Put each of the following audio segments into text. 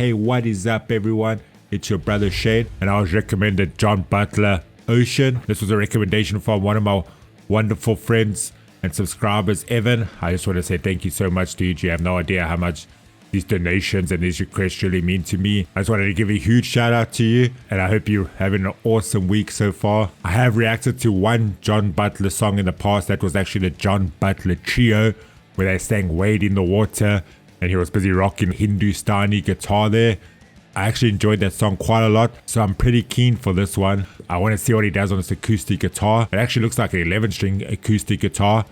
Hey, what is up, everyone? It's your brother Shane, and I was recommended John Butler, Ocean. This was a recommendation from one of my wonderful friends and subscribers, Evan. I just want to say thank you so much, dude. You have no idea how much these donations and these requests really mean to me. I just wanted to give a huge shout out to you, and I hope you're having an awesome week so far. I have reacted to one John Butler song in the past. That was actually the John Butler Trio, where they sang Wade in the Water, and he was busy rocking Hindustani guitar there. I actually enjoyed that song quite a lot, so I'm pretty keen for this one. I want to see what he does on this acoustic guitar. It actually looks like an 11-string acoustic guitar.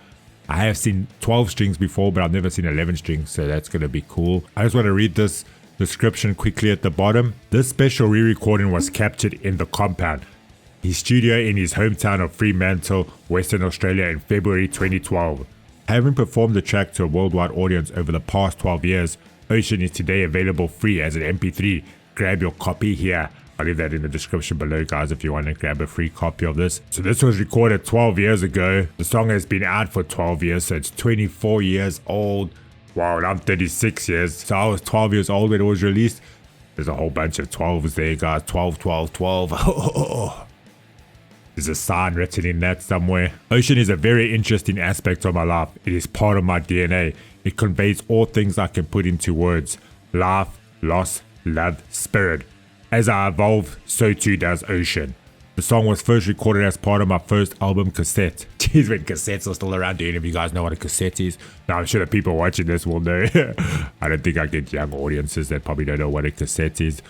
I have seen 12 strings before, but I've never seen 11 strings, so that's going to be cool. I just want to read this description quickly at the bottom. This special re-recording was captured in the compound, his studio in his hometown of Fremantle, Western Australia in February 2012. Having performed the track to a worldwide audience over the past 12 years, Ocean is today available free as an MP3. Grab your copy here. I'll leave that in the description below, guys, if you want to grab a free copy of this. So this was recorded 12 years ago. The song has been out for 12 years, so it's 24 years old. Wow, and I'm 36 years. So I was 12 years old when it was released. There's a whole bunch of 12s there, guys. 12, 12, 12. There's a sign written in that somewhere. Ocean is a very interesting aspect of my life. It is part of my DNA. It conveys all things I can put into words. Life, loss, love, spirit. As I evolve, so too does Ocean. The song was first recorded as part of my first album, Cassette. Jeez, when cassettes are still around, do any of you guys know what a cassette is? Now, I'm sure the people watching this will know. I don't think I get young audiences that probably don't know what a cassette is.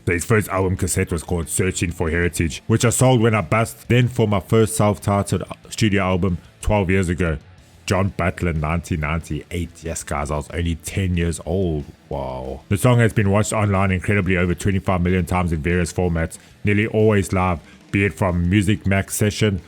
So his first album, Cassette, was called Searching for Heritage, which I sold when I bust. Then for my first self-titled studio album 12 years ago, John Butler, 1998. Yes, guys, I was only 10 years old. Wow. The song has been watched online incredibly over 25 million times in various formats, nearly always live, be it from Music Max session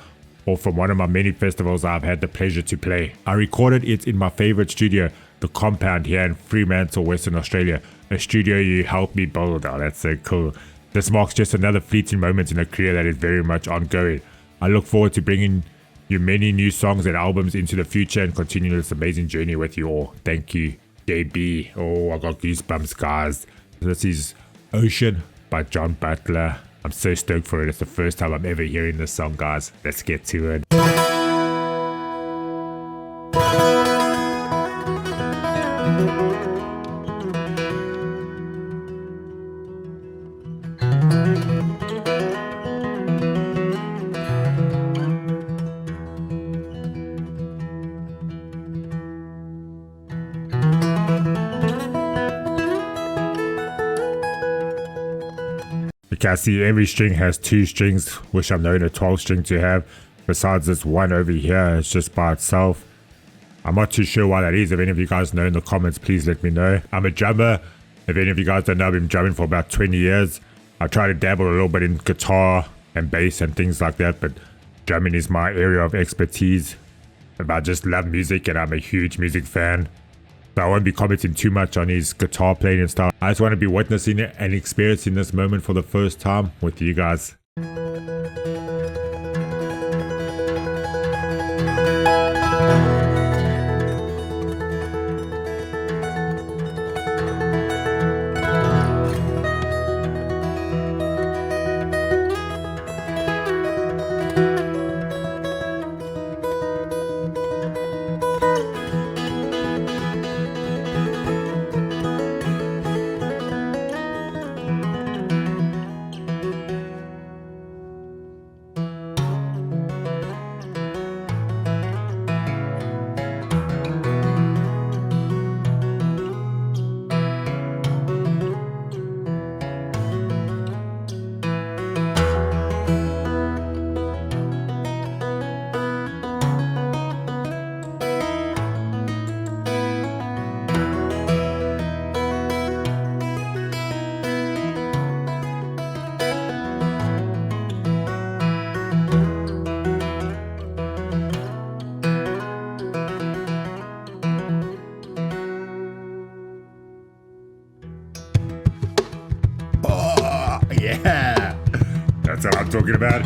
or from one of my many festivals I've had the pleasure to play. I recorded it in my favorite studio, The Compound, here in Fremantle, Western Australia, a studio you helped me build. Oh, that's so cool. This marks just another fleeting moment in a career that is very much ongoing. I look forward to bringing you many new songs and albums into the future and continue this amazing journey with you all. Thank you, JB. Oh, I got goosebumps, guys. This is Ocean by John Butler. I'm so stoked for it. It's the first time I'm ever hearing this song, guys. Let's get to it. Okay, I see every string has 2 strings, which I'm known a 12 string to have. Besides this one over here, it's just by itself. I'm not too sure why that is. If any of you guys know in the comments, please let me know. I'm a drummer. If any of you guys don't know, I've been drumming for about 20 years. I try to dabble a little bit in guitar and bass and things like that, but drumming is my area of expertise. And I just love music, and I'm a huge music fan. So I won't be commenting too much on his guitar playing and stuff. I just want to be witnessing it and experiencing this moment for the first time with you guys. Yeah, that's what I'm talking about.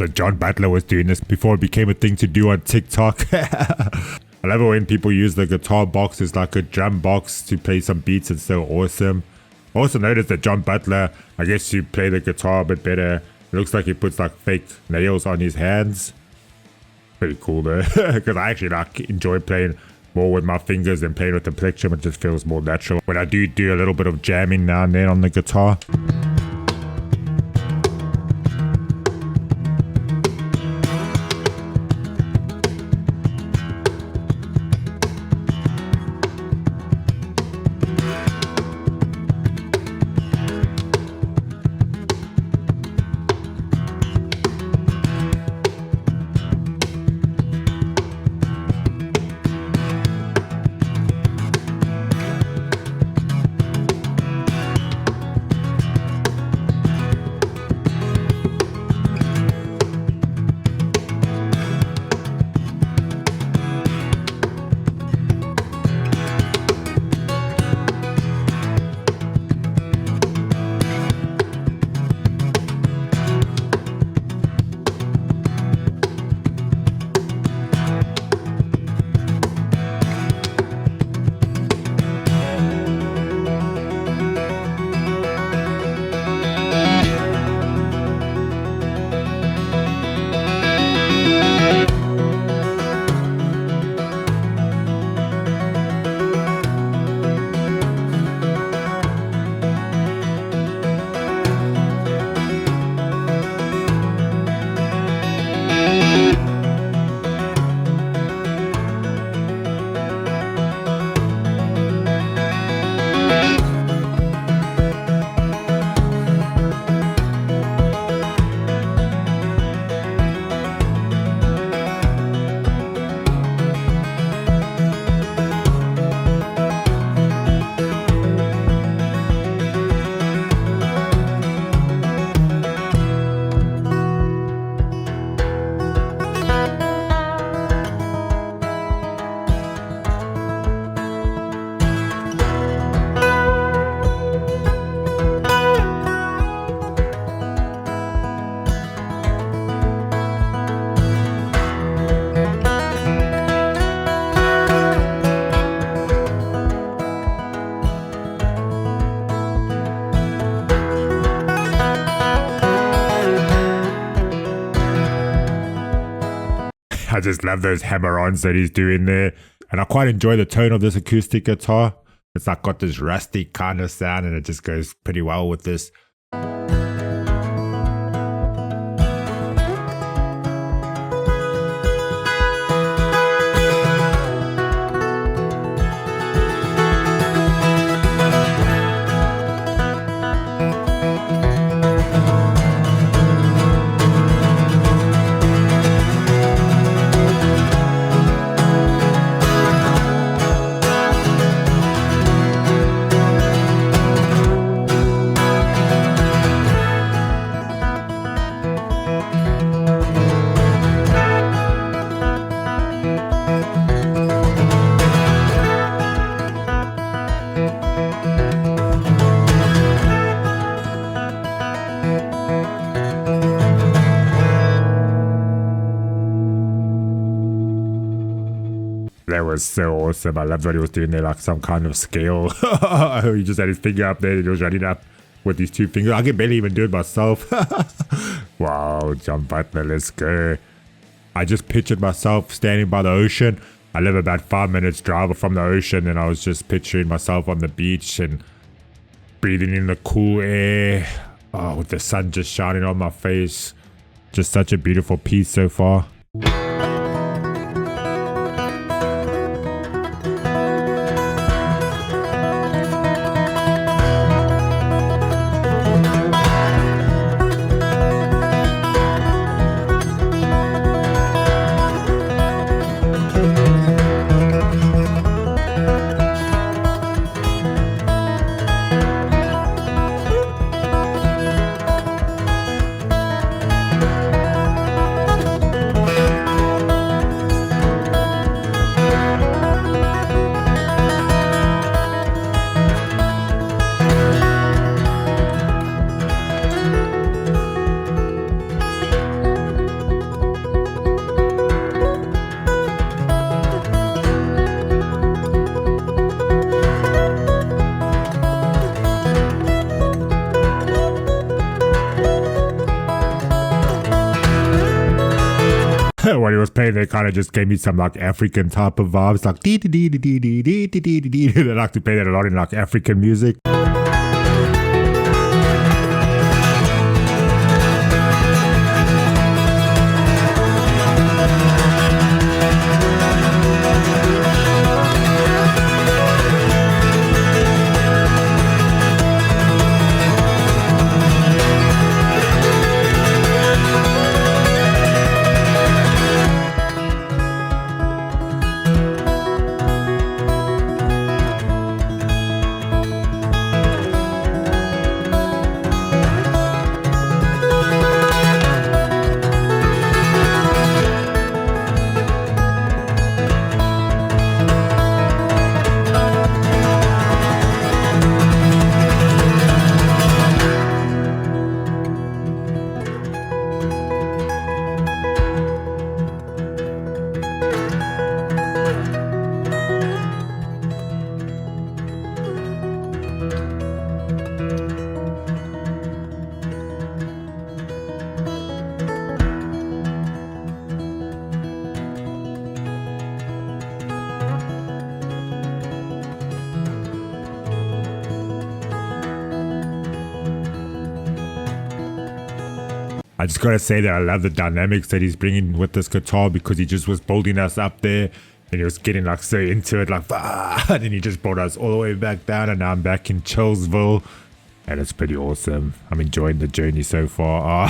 So John Butler was doing this before it became a thing to do on TikTok. I love it when people use the guitar box as like a drum box to play some beats. It's so awesome. I also noticed that John Butler, I guess you play the guitar a bit better. It looks like he puts like fake nails on his hands. Pretty cool though, because I actually like enjoy playing more with my fingers than playing with the plectrum. It just feels more natural. When I do a little bit of jamming now and then on the guitar. I just love those hammer-ons that he's doing there. And I quite enjoy the tone of this acoustic guitar. It's like got this rusty kind of sound and it just goes pretty well with this. That was so awesome. I loved what he was doing there, like some kind of scale. He just had his finger up there and he was running up with his two fingers. I can barely even do it myself. Wow, John Butler, let's go. I just pictured myself standing by the ocean. I live about 5 minutes drive from the ocean and I was just picturing myself on the beach and breathing in the cool air. Oh, with the sun just shining on my face. Just such a beautiful piece so far. When he was playing, they kind of just gave me some like African type of vibes, like dee dee dee dee dee dee dee dee dee. They like to play that a lot in like African music. I just gotta say that I love the dynamics that he's bringing with this guitar, because he just was building us up there and he was getting like so into it, like and then he just brought us all the way back down, and now I'm back in Chillsville and it's pretty awesome. I'm enjoying the journey so far.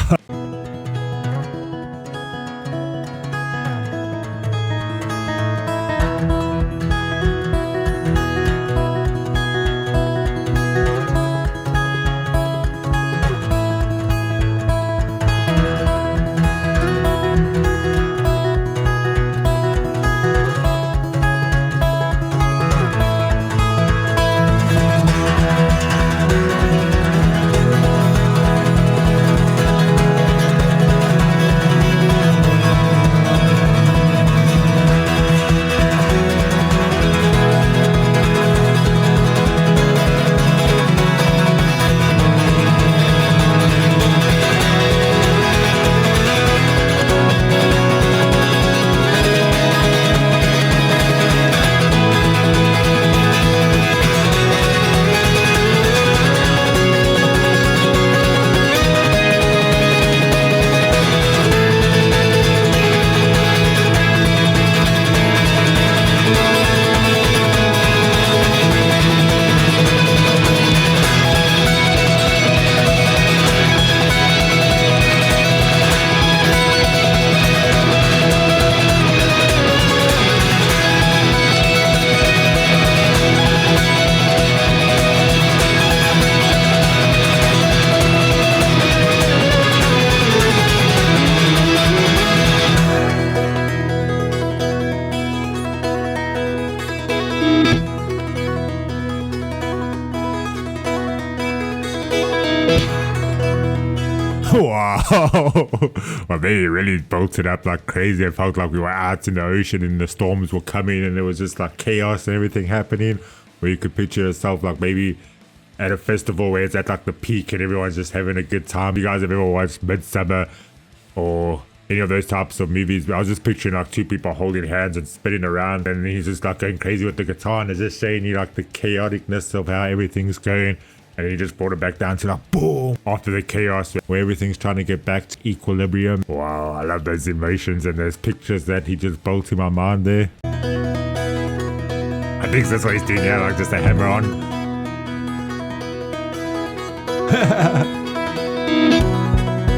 Wow. Well, they really built it up like crazy. It felt like we were out in the ocean and the storms were coming and there was just like chaos and everything happening, where you could picture yourself like maybe at a festival where it's at like the peak and everyone's just having a good time. You guys have ever watched Midsummer or any of those types of movies? I was just picturing like two people holding hands and spinning around, and he's just like going crazy with the guitar and it's just showing you like the chaoticness of how everything's going. And he just brought it back down to like boom after the chaos where everything's trying to get back to equilibrium. Wow, I love those emotions and those pictures that he just built in my mind there. I think that's what he's doing here, like just a hammer on.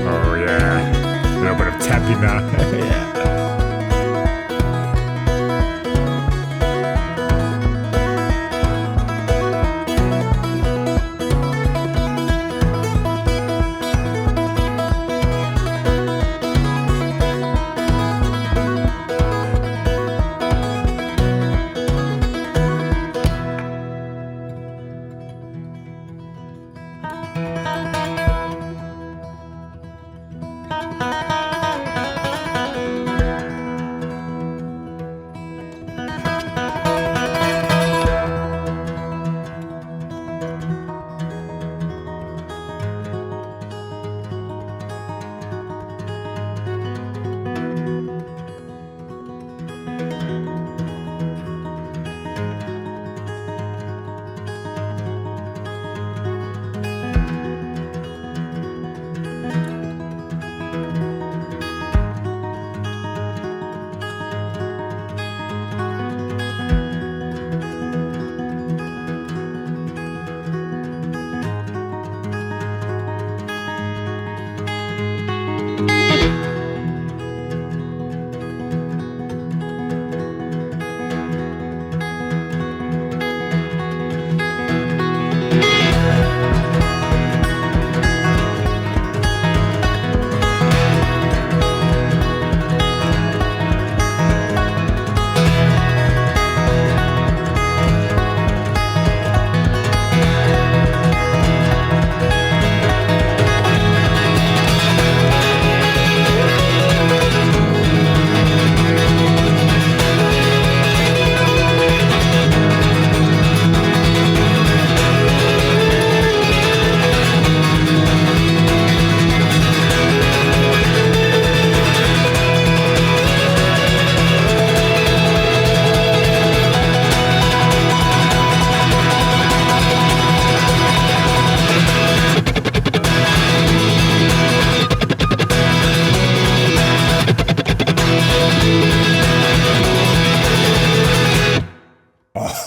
Oh yeah, a little bit of tapping now. Yeah.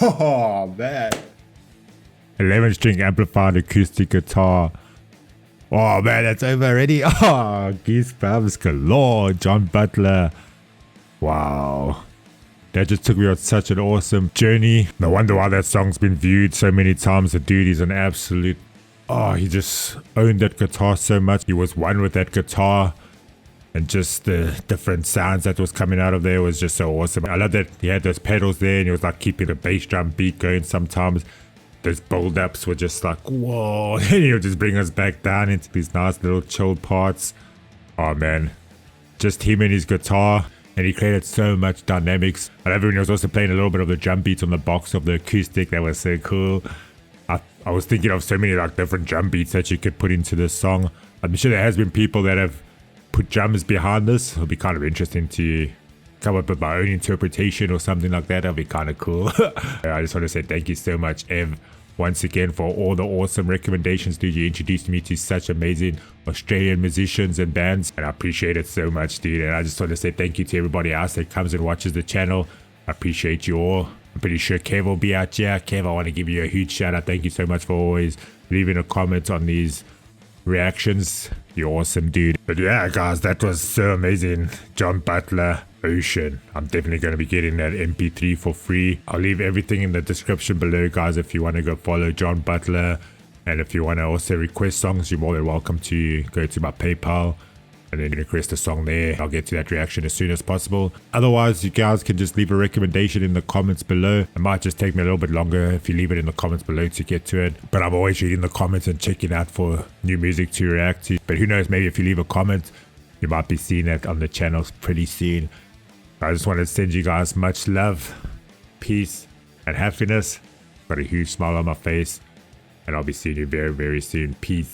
Oh, man. 11-string amplified acoustic guitar. Oh, man, that's over already. Oh, goosebumps galore. John Butler. Wow. That just took me on such an awesome journey. No wonder why that song's been viewed so many times. The dude is an absolute... Oh, he just owned that guitar so much. He was one with that guitar. And just the different sounds that was coming out of there was just so awesome. I love that he had those pedals there and he was like keeping the bass drum beat going sometimes. Those build-ups were just like, whoa. And he'll just bring us back down into these nice little chilled parts. Oh, man. Just him and his guitar. And he created so much dynamics. I love it when he was also playing a little bit of the drum beats on the box of the acoustic. That was so cool. I was thinking of so many like different drum beats that you could put into this song. I'm sure there has been people that have put drums behind this. It'll be kind of interesting to come up with my own interpretation or something like that. That'll be kind of cool. I just want to say thank you so much, Ev, once again for all the awesome recommendations, dude. You introduced me to such amazing Australian musicians and bands, and I appreciate it so much, dude. And I just want to say thank you to everybody else that comes and watches the channel. I appreciate you all. I'm pretty sure Kev will be out here. Kev, I want to give you a huge shout out. Thank you so much for always leaving a comment on these reactions. You're awesome, dude. But yeah, guys, that was so amazing. John Butler, Ocean. I'm definitely going to be getting that MP3 for free. I'll leave everything in the description below, guys, if you want to go follow John Butler. And if you want to also request songs, you're more than welcome to go to my PayPal and then request a song there. I'll get to that reaction as soon as possible. Otherwise, you guys can just leave a recommendation in the comments below. It might just take me a little bit longer if you leave it in the comments below to get to it. But I'm always reading the comments and checking out for new music to react to. But who knows, maybe if you leave a comment, you might be seeing it on the channel pretty soon. I just want to send you guys much love, peace, and happiness. Got a huge smile on my face. And I'll be seeing you very, very soon. Peace.